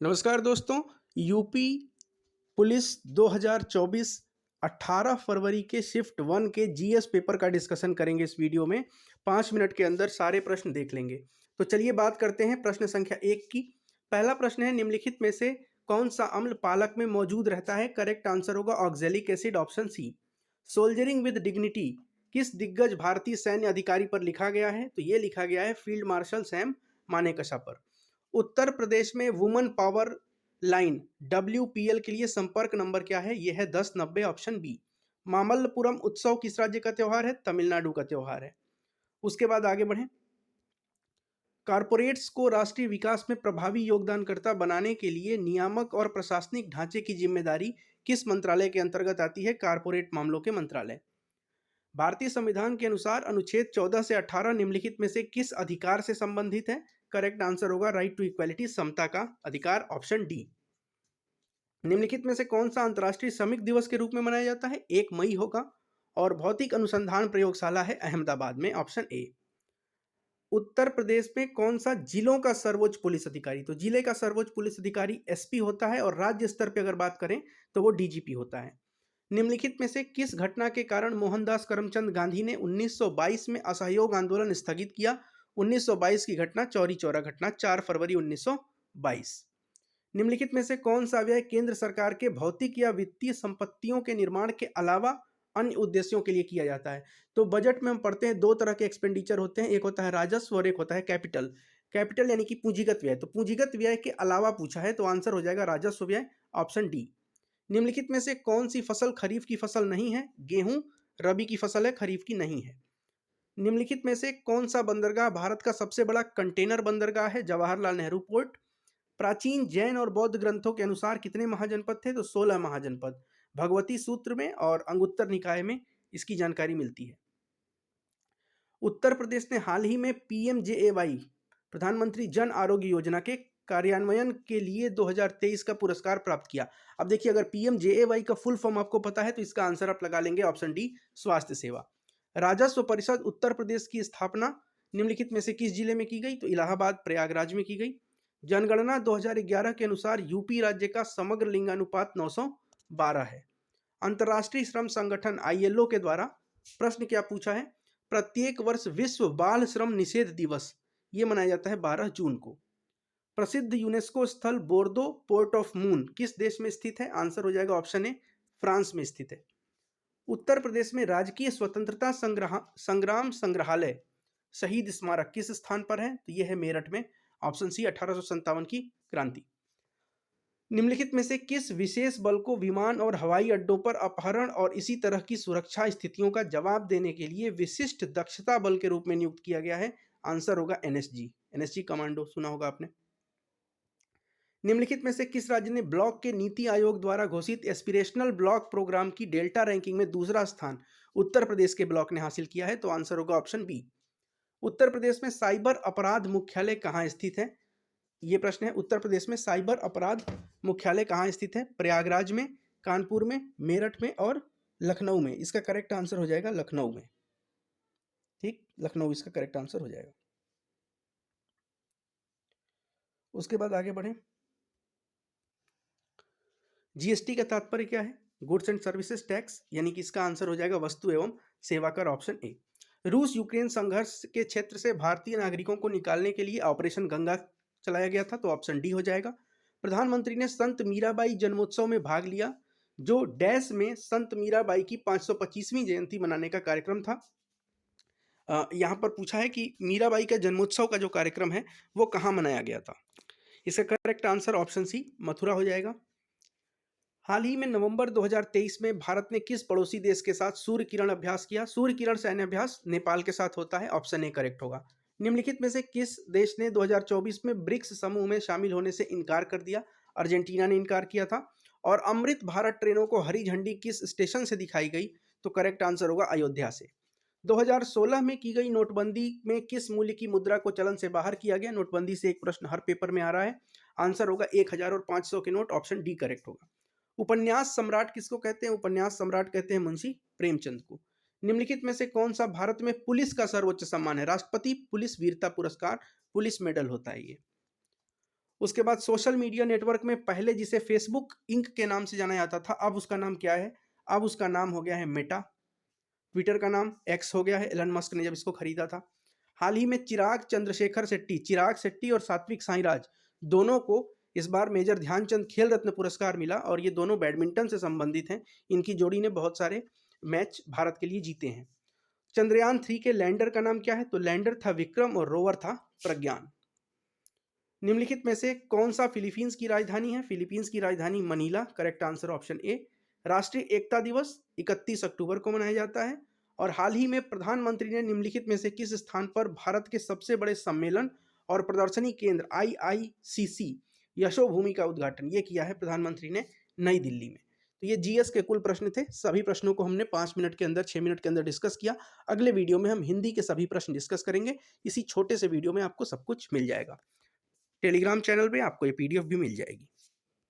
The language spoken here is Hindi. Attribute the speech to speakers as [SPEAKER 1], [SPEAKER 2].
[SPEAKER 1] नमस्कार दोस्तों। यूपी पुलिस 2024 18 फरवरी के शिफ्ट 1 के जीएस पेपर का डिस्कशन करेंगे इस वीडियो में। 5 मिनट के अंदर सारे प्रश्न देख लेंगे। तो चलिए बात करते हैं प्रश्न संख्या 1 की। पहला प्रश्न है, निम्नलिखित में से कौन सा अम्ल पालक में मौजूद रहता है? करेक्ट आंसर होगा oxalic acid, option C. Soldiering with dignity किस दिग्गज भारतीय सैन्य अधिकारी पर लिखा गया है? तो ये लिखा गया है फील्ड मार्शल सैम मानेकशा पर। उत्तर प्रदेश में वुमन पावर लाइन WPL के लिए संपर्क नंबर क्या है? यह है 1090, ऑप्शन बी। मामल्लपुरम उत्सव किस राज्य का त्योहार है? तमिलनाडु का त्योहार है। उसके बाद आगे बढ़ें। कारपोरेट्स को राष्ट्रीय विकास में प्रभावी योगदानकर्ता बनाने के लिए नियामक और प्रशासनिक ढांचे की जिम्मेदारी किस मंत्रालय के अंतर्गत आती है? कारपोरेट मामलों के मंत्रालय। भारतीय संविधान के अनुसार अनुच्छेद 14 से 18 निम्नलिखित में से किस अधिकार से संबंधित है? करेक्ट आंसर होगा राइट टू इक्वालिटी, समता का अधिकार, ऑप्शन डी। निम्नलिखित में से कौन सा अंतर्राष्ट्रीय श्रमिक दिवस के रूप में मनाया जाता है? 1 मई होगा और भौतिक अनुसंधान प्रयोगशाला है अहमदाबाद में, ऑप्शन ए। उत्तर प्रदेश में कौन सा जिलों का सर्वोच्च पुलिस अधिकारी? तो जिले का सर्वोच्च पुलिस अधिकारी एसपी होता है और राज्य स्तर पर अगर बात करें तो वो डीजीपी होता है। निम्नलिखित में से किस घटना के कारण मोहनदास करमचंद गांधी ने 1922 में असहयोग आंदोलन स्थगित किया? 1922 की घटना चौरी चौरा घटना, 4 फरवरी 1922। निम्नलिखित में से कौन सा व्यय केंद्र सरकार के भौतिक या वित्तीय संपत्तियों के निर्माण के अलावा अन्य उद्देश्यों के लिए किया जाता है? तो बजट में हम पढ़ते हैं 2 तरह के एक्सपेंडिचर होते हैं, एक होता है राजस्व और एक होता है कैपिटल। कैपिटल यानी कि पूंजीगत व्यय, तो पूंजीगत व्यय के अलावा पूछा है तो आंसर हो जाएगा राजस्व व्यय, ऑप्शन डी। निम्नलिखित में से कौन सी फसल खरीफ की फसल नहीं है? गेहूं रबी की फसल है, खरीफ की नहीं है। निम्नलिखित में से कौन सा बंदरगाह भारत का सबसे बड़ा कंटेनर बंदरगाह है? जवाहरलाल नेहरू पोर्ट। प्राचीन जैन और बौद्ध ग्रंथों के अनुसार कितने महाजनपद थे? तो 16 महाजनपद। भगवती सूत्र में और अंगुत्तर निकाय में इसकी जानकारी मिलती है। उत्तर प्रदेश ने हाल ही में PMJAY प्रधानमंत्री जन आरोग्य योजना के कार्यान्वयन के लिए 2023 का पुरस्कार प्राप्त किया। अब देखिए, अगर PMJAY का फुल फॉर्म आपको पता है तो इसका आंसर आप लगा लेंगे, ऑप्शन डी, स्वास्थ्य सेवा। राजस्व परिषद उत्तर प्रदेश की स्थापना निम्नलिखित में से किस जिले में की गई? तो इलाहाबाद प्रयागराज में की गई। जनगणना 2011 के अनुसार यूपी राज्य का समग्र लिंगानुपात 912 है। अंतर्राष्ट्रीय श्रम संगठन ILO के द्वारा प्रश्न क्या पूछा है? प्रत्येक वर्ष विश्व बाल श्रम निषेध दिवस ये मनाया जाता है 12 जून को। प्रसिद्ध यूनेस्को स्थल बोर्दो पोर्ट ऑफ मून किस देश में स्थित है? आंसर हो जाएगा ऑप्शन ए, फ्रांस में स्थित है। उत्तर प्रदेश में राजकीय स्वतंत्रता संग्राम संग्रहालय शहीद स्मारक किस स्थान पर है? तो यह है मेरठ में, ऑप्शन सी, 1857 की क्रांति। निम्नलिखित में से किस विशेष बल को विमान और हवाई अड्डों पर अपहरण और इसी तरह की सुरक्षा स्थितियों का जवाब देने के लिए विशिष्ट दक्षता बल के रूप में नियुक्त किया गया है? आंसर होगा NSG कमांडो, सुना होगा आपने। निम्नलिखित में से किस राज्य ने ब्लॉक के नीति आयोग द्वारा घोषित एस्पिरेशनल ब्लॉक प्रोग्राम की डेल्टा रैंकिंग में दूसरा स्थान उत्तर प्रदेश के ब्लॉक ने हासिल किया है? तो आंसर होगा ऑप्शन बी। उत्तर प्रदेश में साइबर अपराध मुख्यालय कहाँ स्थित है? ये प्रश्न है। उत्तर प्रदेश में साइबर अपराध मुख्यालय कहाँ स्थित है? प्रयागराज में, कानपुर में, मेरठ में और लखनऊ में। इसका करेक्ट आंसर हो जाएगा लखनऊ में। ठीक, लखनऊ इसका करेक्ट आंसर हो जाएगा। उसके बाद आगे बढ़ें। GST का तात्पर्य क्या है? गुड्स एंड सर्विसेज टैक्स, यानी कि इसका आंसर हो जाएगा वस्तु एवं सेवा कर, ऑप्शन ए। रूस यूक्रेन संघर्ष के क्षेत्र से भारतीय नागरिकों को निकालने के लिए ऑपरेशन गंगा चलाया गया था, तो ऑप्शन डी हो जाएगा। प्रधानमंत्री ने संत मीराबाई जन्मोत्सव में भाग लिया, जो डैश में संत मीराबाई की 525वीं जयंती मनाने का कार्यक्रम था। यहाँ पर पूछा है कि मीराबाई का जन्मोत्सव का जो कार्यक्रम है वो कहाँ मनाया गया था? इसका correct answer option C, Mathura हो जाएगा। हाल ही में नवंबर 2023 में भारत ने किस पड़ोसी देश के साथ सूर्य किरण अभ्यास किया? सूर्य किरण सैन्य अभ्यास नेपाल के साथ होता है, ऑप्शन ए करेक्ट होगा। निम्नलिखित में से किस देश ने 2024 में ब्रिक्स समूह में शामिल होने से इनकार कर दिया? अर्जेंटीना ने इनकार किया था। और अमृत भारत ट्रेनों को हरी झंडी किस स्टेशन से दिखाई गई? तो करेक्ट आंसर होगा अयोध्या से। 2016 में की गई नोटबंदी में किस मूल्य की मुद्रा को चलन से बाहर किया गया? नोटबंदी से एक प्रश्न हर पेपर में आ रहा है। आंसर होगा 1000 और 500 के नोट, ऑप्शन डी करेक्ट होगा। उपन्यास सम्राट किसको कहते हैं? उपन्यास सम्राट कहते हैं मुंशी प्रेमचंद को। निम्नलिखित में से कौन सा भारत में पुलिस का सर्वोच्च सम्मान है? राष्ट्रपति पुलिस वीरता पुरस्कार, पुलिस मेडल होता है ये। उसके बाद सोशल मीडिया नेटवर्क में पहले जिसे फेसबुक इंक के नाम से जाना जाता था, अब उसका नाम क्या है? अब उसका नाम हो गया है मेटा। ट्विटर का नाम एक्स हो गया है, एलन मस्क ने जब इसको खरीदा था। हाल ही में चिराग शेट्टी और सात्विक साईराज दोनों को इस बार मेजर ध्यानचंद खेल रत्न पुरस्कार मिला और ये दोनों बैडमिंटन से संबंधित हैं। इनकी जोड़ी ने बहुत सारे मैच भारत के लिए जीते हैं। चंद्रयान 3 के लैंडर का नाम क्या है? तो लैंडर था विक्रम और रोवर था प्रज्ञान। निम्नलिखित में से कौन सा फिलीपींस की राजधानी है? फिलीपींस की राजधानी Manila. Correct answer option A. राष्ट्रीय एकता दिवस 31 अक्टूबर को मनाया जाता है। और हाल ही में प्रधानमंत्री ने निम्नलिखित में से किस स्थान पर भारत के सबसे बड़े सम्मेलन और प्रदर्शनी केंद्र IICC यशोभूमि का उद्घाटन ये किया है प्रधानमंत्री ने? नई दिल्ली में। तो ये जीएस के कुल प्रश्न थे। सभी प्रश्नों को हमने 5 मिनट के अंदर 6 मिनट के अंदर डिस्कस किया। अगले वीडियो में हम हिंदी के सभी प्रश्न डिस्कस करेंगे। इसी छोटे से वीडियो में आपको सब कुछ मिल जाएगा। टेलीग्राम चैनल पे आपको ये PDF भी मिल जाएगी।